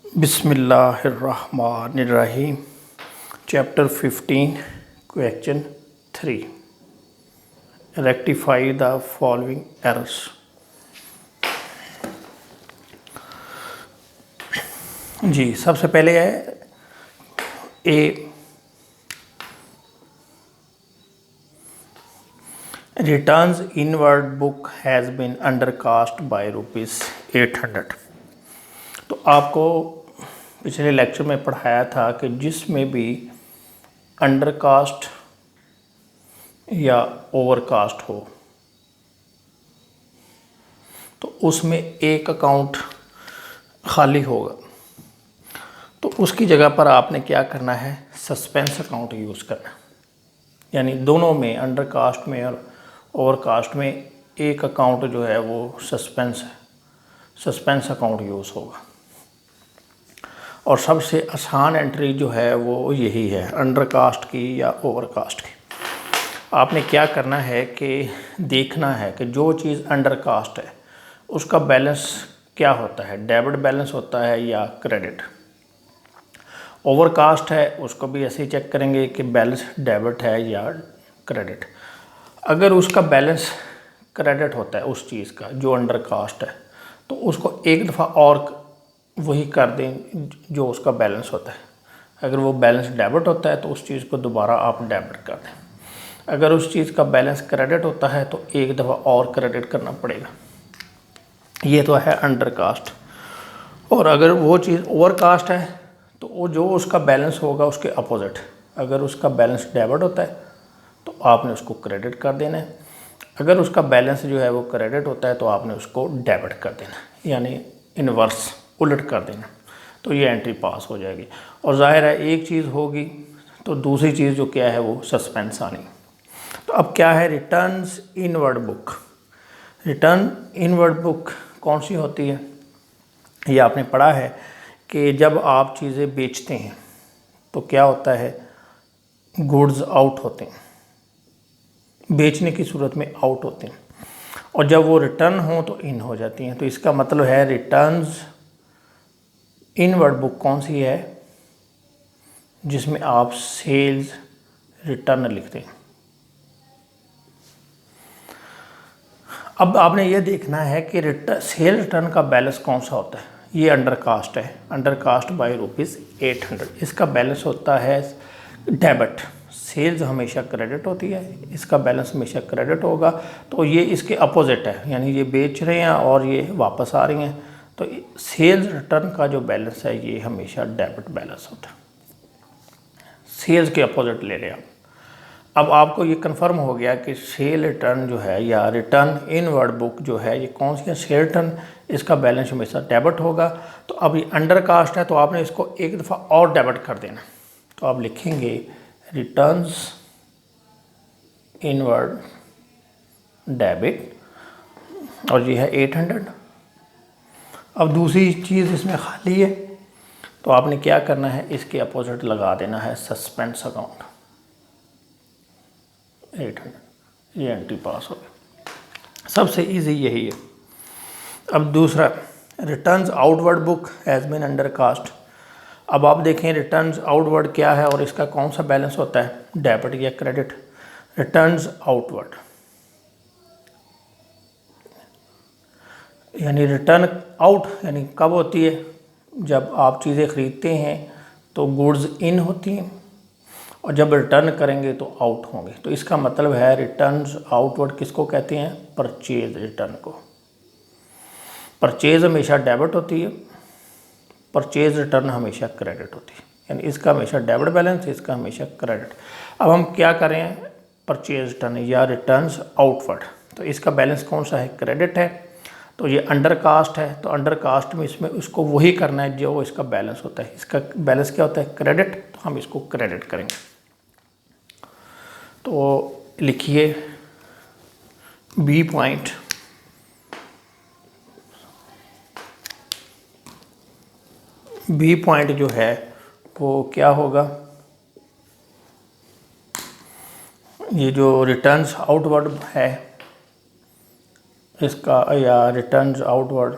बिस्मिल्लाहिर्रहमानिर्रहीम। Chapter 15 question 3 rectify the following errors. जी सबसे पहले है a returns inward book has been undercast by ₹800। तो आपको पिछले लेक्चर में पढ़ाया था कि जिसमें भी अंडरकास्ट या ओवरकास्ट हो तो उसमें एक अकाउंट खाली होगा, तो उसकी जगह पर आपने क्या करना है, सस्पेंस अकाउंट यूज़ करना। यानी दोनों में, अंडरकास्ट में और ओवरकास्ट में, एक अकाउंट जो है वो सस्पेंस अकाउंट यूज़ होगा। और सबसे आसान एंट्री जो है वो यही है, अंडरकास्ट की या ओवरकास्ट की। आपने क्या करना है कि देखना है कि जो चीज़ अंडरकास्ट है उसका बैलेंस क्या होता है, डेबिट बैलेंस होता है या क्रेडिट। ओवरकास्ट है उसको भी ऐसे ही चेक करेंगे कि बैलेंस डेबिट है या क्रेडिट। अगर उसका बैलेंस क्रेडिट होता है उस चीज़ का जो अंडरकास्ट है, तो उसको एक दफ़ा और वही कर दें जो उसका बैलेंस होता है। अगर वो बैलेंस डेबिट होता है तो उस चीज़ को दोबारा आप डेबिट कर दें। अगर उस चीज़ का बैलेंस क्रेडिट होता है तो एक दफ़ा और क्रेडिट करना पड़ेगा। ये तो है अंडरकास्ट। और अगर वो चीज़ ओवरकास्ट है तो वो जो उसका बैलेंस होगा उसके अपोजिट, अगर उसका बैलेंस डेबिट होता है तो आपने उसको क्रेडिट कर देना है। अगर उसका बैलेंस जो है वो क्रेडिट होता है तो आपने उसको डेबिट कर देना, यानी इन्वर्स, उलट कर देना। तो ये एंट्री पास हो जाएगी। और जाहिर है एक चीज़ होगी तो दूसरी चीज़ जो क्या है वो सस्पेंस आनी। तो अब क्या है, returns inward book. Return inward book कौन सी होती है, ये आपने पढ़ा है कि जब आप चीज़ें बेचते हैं तो क्या होता है, गुड्स आउट होते हैं, बेचने की सूरत में आउट होते हैं, और जब वो रिटर्न हो तो इन हो जाती हैं। तो इसका मतलब है रिटर्न्स इनवर्ड बुक कौन सी है, जिसमें आप सेल्स रिटर्न लिखते हैं। अब आपने ये देखना है कि सेल रिटर्न का बैलेंस कौन सा होता है। ये अंडरकास्ट है, अंडरकास्ट बाय ₹800। इसका बैलेंस होता है डेबिट। सेल्स हमेशा क्रेडिट होती है, इसका बैलेंस हमेशा क्रेडिट होगा। तो ये इसके अपोजिट है, यानी ये बेच रहे हैं और ये वापस आ रही हैं, तो सेल्स रिटर्न का जो बैलेंस है ये हमेशा डेबिट बैलेंस होता है। सेल्स के अपोजिट ले लें आप। अब आपको ये कंफर्म हो गया कि सेल रिटर्न जो है या रिटर्न इनवर्ड बुक जो है ये कौन सी है, सेल रिटर्न, इसका बैलेंस हमेशा डेबिट होगा। तो अब ये अंडरकास्ट है तो आपने इसको एक दफ़ा और डेबिट कर देना। तो आप लिखेंगे रिटर्न्स इनवर्ड डेबिट, और ये है 800। अब दूसरी चीज़ इसमें खाली है तो आपने क्या करना है, इसके अपोजिट लगा देना है सस्पेंस अकाउंट 800। ये एंट्री पास हो गई। सबसे इजी यही है। अब दूसरा, returns outward book has been undercast. अब आप देखें रिटर्न्स आउटवर्ड क्या है और इसका कौन सा बैलेंस होता है, डेबिट या क्रेडिट। रिटर्न्स आउटवर्ड यानी रिटर्न आउट यानी कब होती है, जब आप चीज़ें ख़रीदते हैं तो गुड्स इन होती हैं, और जब रिटर्न करेंगे तो आउट होंगे। तो इसका मतलब है रिटर्न्स आउटवर्ड किसको कहते हैं, परचेज रिटर्न को। परचेज हमेशा डेबिट होती है, परचेज रिटर्न हमेशा क्रेडिट होती है, यानी इसका हमेशा डेबिट बैलेंस, इसका हमेशा क्रेडिट। अब हम क्या करें, परचेज रिटर्न या रिटर्न्स आउटवर्ड, तो इसका बैलेंस कौन सा है, क्रेडिट है। तो ये अंडरकास्ट है, तो अंडरकास्ट में इसमें उसको वही करना है जो इसका बैलेंस होता है। इसका बैलेंस क्या होता है, क्रेडिट, तो हम इसको क्रेडिट करेंगे। तो लिखिए बी पॉइंट, बी पॉइंट जो है वो क्या होगा, ये जो रिटर्न्स आउटवर्ड है इसका, या रिटर्न्स आउटवर्ड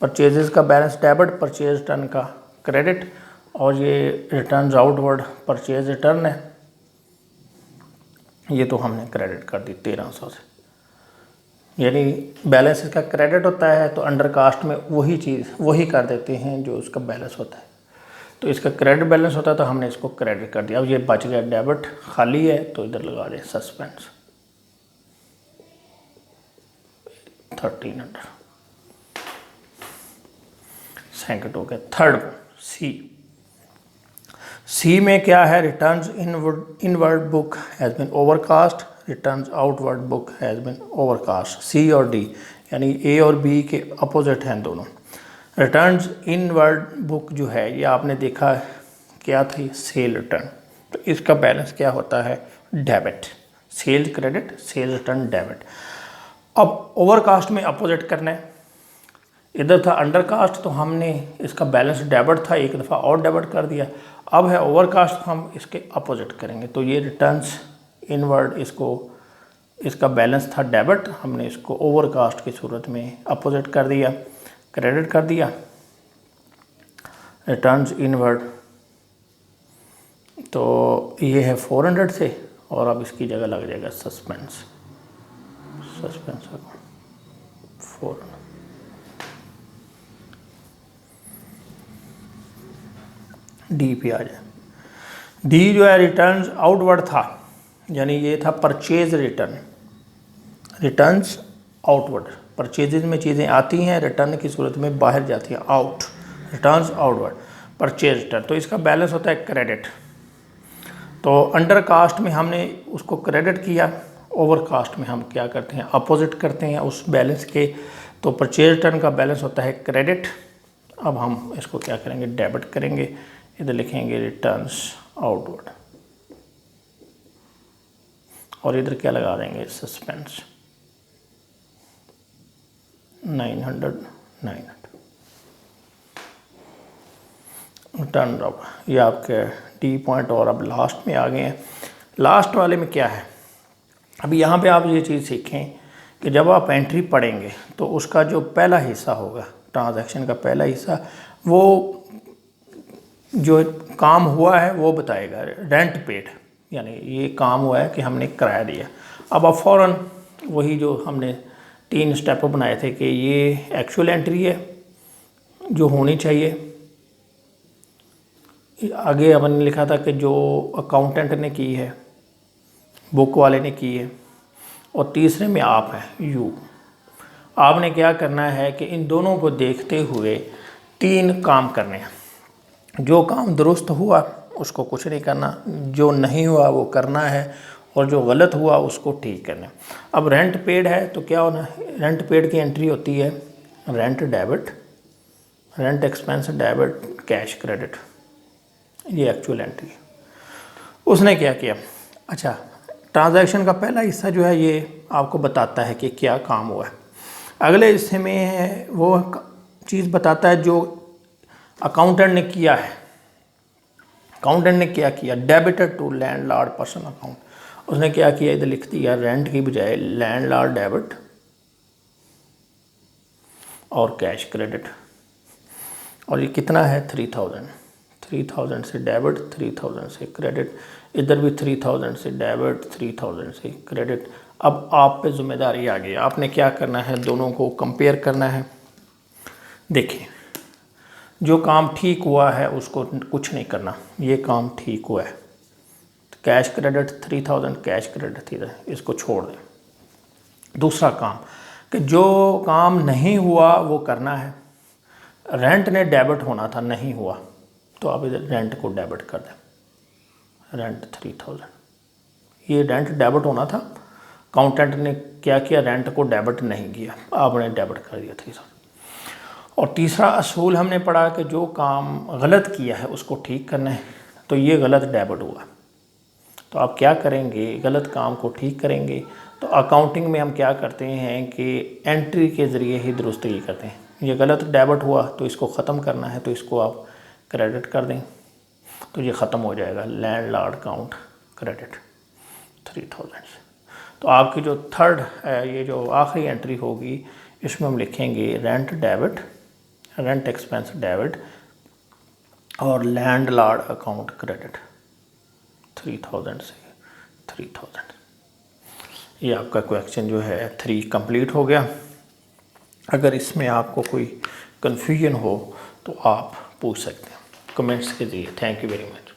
परचेजेस का बैलेंस डेबिट, परचेज रिटर्न का क्रेडिट, और ये रिटर्न्स आउटवर्ड परचेज रिटर्न है, ये तो हमने क्रेडिट कर दी 1300 से। यानी बैलेंस इसका क्रेडिट होता है तो अंडर कास्ट में वही चीज़ वही कर देते हैं जो उसका बैलेंस होता है। तो इसका क्रेडिट बैलेंस होता है तो हमने इसको क्रेडिट कर दिया। अब ये बच गया डेबिट, खाली है तो इधर लगा दें सस्पेंस 1300। सेकंड हो गया। थर्ड सी में क्या है? Returns inward book has been overcast, returns outward book has been overcast. C और डी यानी ए और बी के अपोजिट हैं दोनों। रिटर्न्स इनवर्ड बुक जो है ये आपने देखा क्या थी? Cell return. तो इसका बैलेंस क्या होता है? Debit. Cell credit, cell return debit. अब ओवरकास्ट में अपोजिट करना है। इधर था अंडरकास्ट तो हमने इसका बैलेंस डेबिट था, एक दफ़ा और डेबिट कर दिया। अब है ओवरकास्ट, हम इसके अपोजिट करेंगे। तो ये रिटर्न्स इनवर्ड, इसका बैलेंस था डेबिट, हमने इसको ओवरकास्ट की सूरत में अपोजिट कर दिया, क्रेडिट कर दिया। रिटर्न्स इनवर्ड तो ये है 400 से, और अब इसकी जगह लग जाएगा सस्पेंस 400। डी पे आ जाए। डी जो है रिटर्न्स आउटवर्ड था, यानी ये था purchase return. Returns outward, purchases में चीज़ें आती हैं, रिटर्न की सूरत में बाहर जाती हैं, out. Returns outward, purchase return. तो इसका बैलेंस होता है क्रेडिट। तो अंडर कास्ट में हमने उसको क्रेडिट किया, ओवर कास्ट में हम क्या करते हैं? अपोजिट करते हैं उस बैलेंस के। तो परचेज रिटर्न का बैलेंस होता है क्रेडिट। अब हम इसको क्या करेंगे? डेबिट करेंगे। इधर लिखेंगे रिटर्न्स आउटवर्ड, और इधर क्या लगा देंगे? सस्पेंस 900। टर्न अप, ये आपके डी पॉइंट। और अब लास्ट में आ गए हैं। लास्ट वाले में क्या है? अभी यहाँ पे आप ये चीज़ सीखें कि जब आप एंट्री पढ़ेंगे तो उसका जो पहला हिस्सा होगा, ट्रांजैक्शन का पहला हिस्सा, वो जो काम हुआ है वो बताएगा। रेंट पेड, यानी ये काम हुआ है कि हमने किराया दिया। अब आप फ़ौरन वही जो हमने 3 स्टेप बनाए थे कि ये एक्चुअल एंट्री है जो होनी चाहिए। आगे हमने लिखा था कि जो अकाउंटेंट ने की है, बुक वाले ने की है, और तीसरे में आप हैं, यू। आपने क्या करना है कि इन दोनों को देखते हुए 3 काम करने हैं। जो काम दुरुस्त हुआ उसको कुछ नहीं करना, जो नहीं हुआ वो करना है, और जो गलत हुआ उसको ठीक करना है। अब रेंट पेड है तो क्या होना है? रेंट पेड की एंट्री होती है rent debit, rent expense debit, cash credit. ये एक्चुअल एंट्री। उसने क्या किया? अच्छा, ट्रांजैक्शन का पहला हिस्सा जो है ये आपको बताता है कि क्या काम हुआ है। अगले हिस्से में वो चीज़ बताता है जो अकाउंटेंट ने किया है। अकाउंटेंट ने क्या किया? Debited to landlord personal account. उसने क्या किया? इधर लिख दिया रेंट की बजाय लैंडलॉर्ड डेबिट और कैश क्रेडिट। और ये कितना है? 3000 से डेबिट, 3000 से क्रेडिट। इधर भी 3000 से डेबिट, 3000 से क्रेडिट। अब आप पे जिम्मेदारी आ गई, आपने क्या करना है? दोनों को कंपेयर करना है। देखिए, जो काम ठीक हुआ है उसको कुछ नहीं करना, ये काम ठीक हुआ है। कैश क्रेडिट 3000, कैश क्रेडिट थी, इसको छोड़ दें। दूसरा काम कि जो काम नहीं हुआ वो करना है। रेंट ने डेबिट होना था, नहीं हुआ, तो आप इधर रेंट को डेबिट कर दें। रेंट 3000, ये रेंट डेबिट होना था। अकाउंटेंट ने क्या किया? रेंट को डेबिट नहीं किया, आपने डेबिट कर दिया 3000। और तीसरा असूल हमने पढ़ा कि जो काम गलत किया है उसको ठीक करना है। तो ये गलत डेबिट हुआ, तो आप क्या करेंगे? गलत काम को ठीक करेंगे। तो अकाउंटिंग में हम क्या करते हैं कि एंट्री के ज़रिए ही दुरुस्ती करते हैं। ये गलत डेबिट हुआ तो इसको ख़त्म करना है, तो इसको आप क्रेडिट कर दें, तो ये ख़त्म हो जाएगा। लैंडलॉर्ड अकाउंट क्रेडिट 3000 से। तो आपकी जो थर्ड है, ये जो आखिरी एंट्री होगी, इसमें हम लिखेंगे rent debit rent expense debit और लैंडलॉर्ड अकाउंट क्रेडिट 3000 से 3000। ये आपका क्वेश्चन जो है 3 कंप्लीट हो गया। अगर इसमें आपको कोई कन्फ्यूजन हो तो आप पूछ सकते हैं कमेंट्स के ज़रिए। Thank you very much.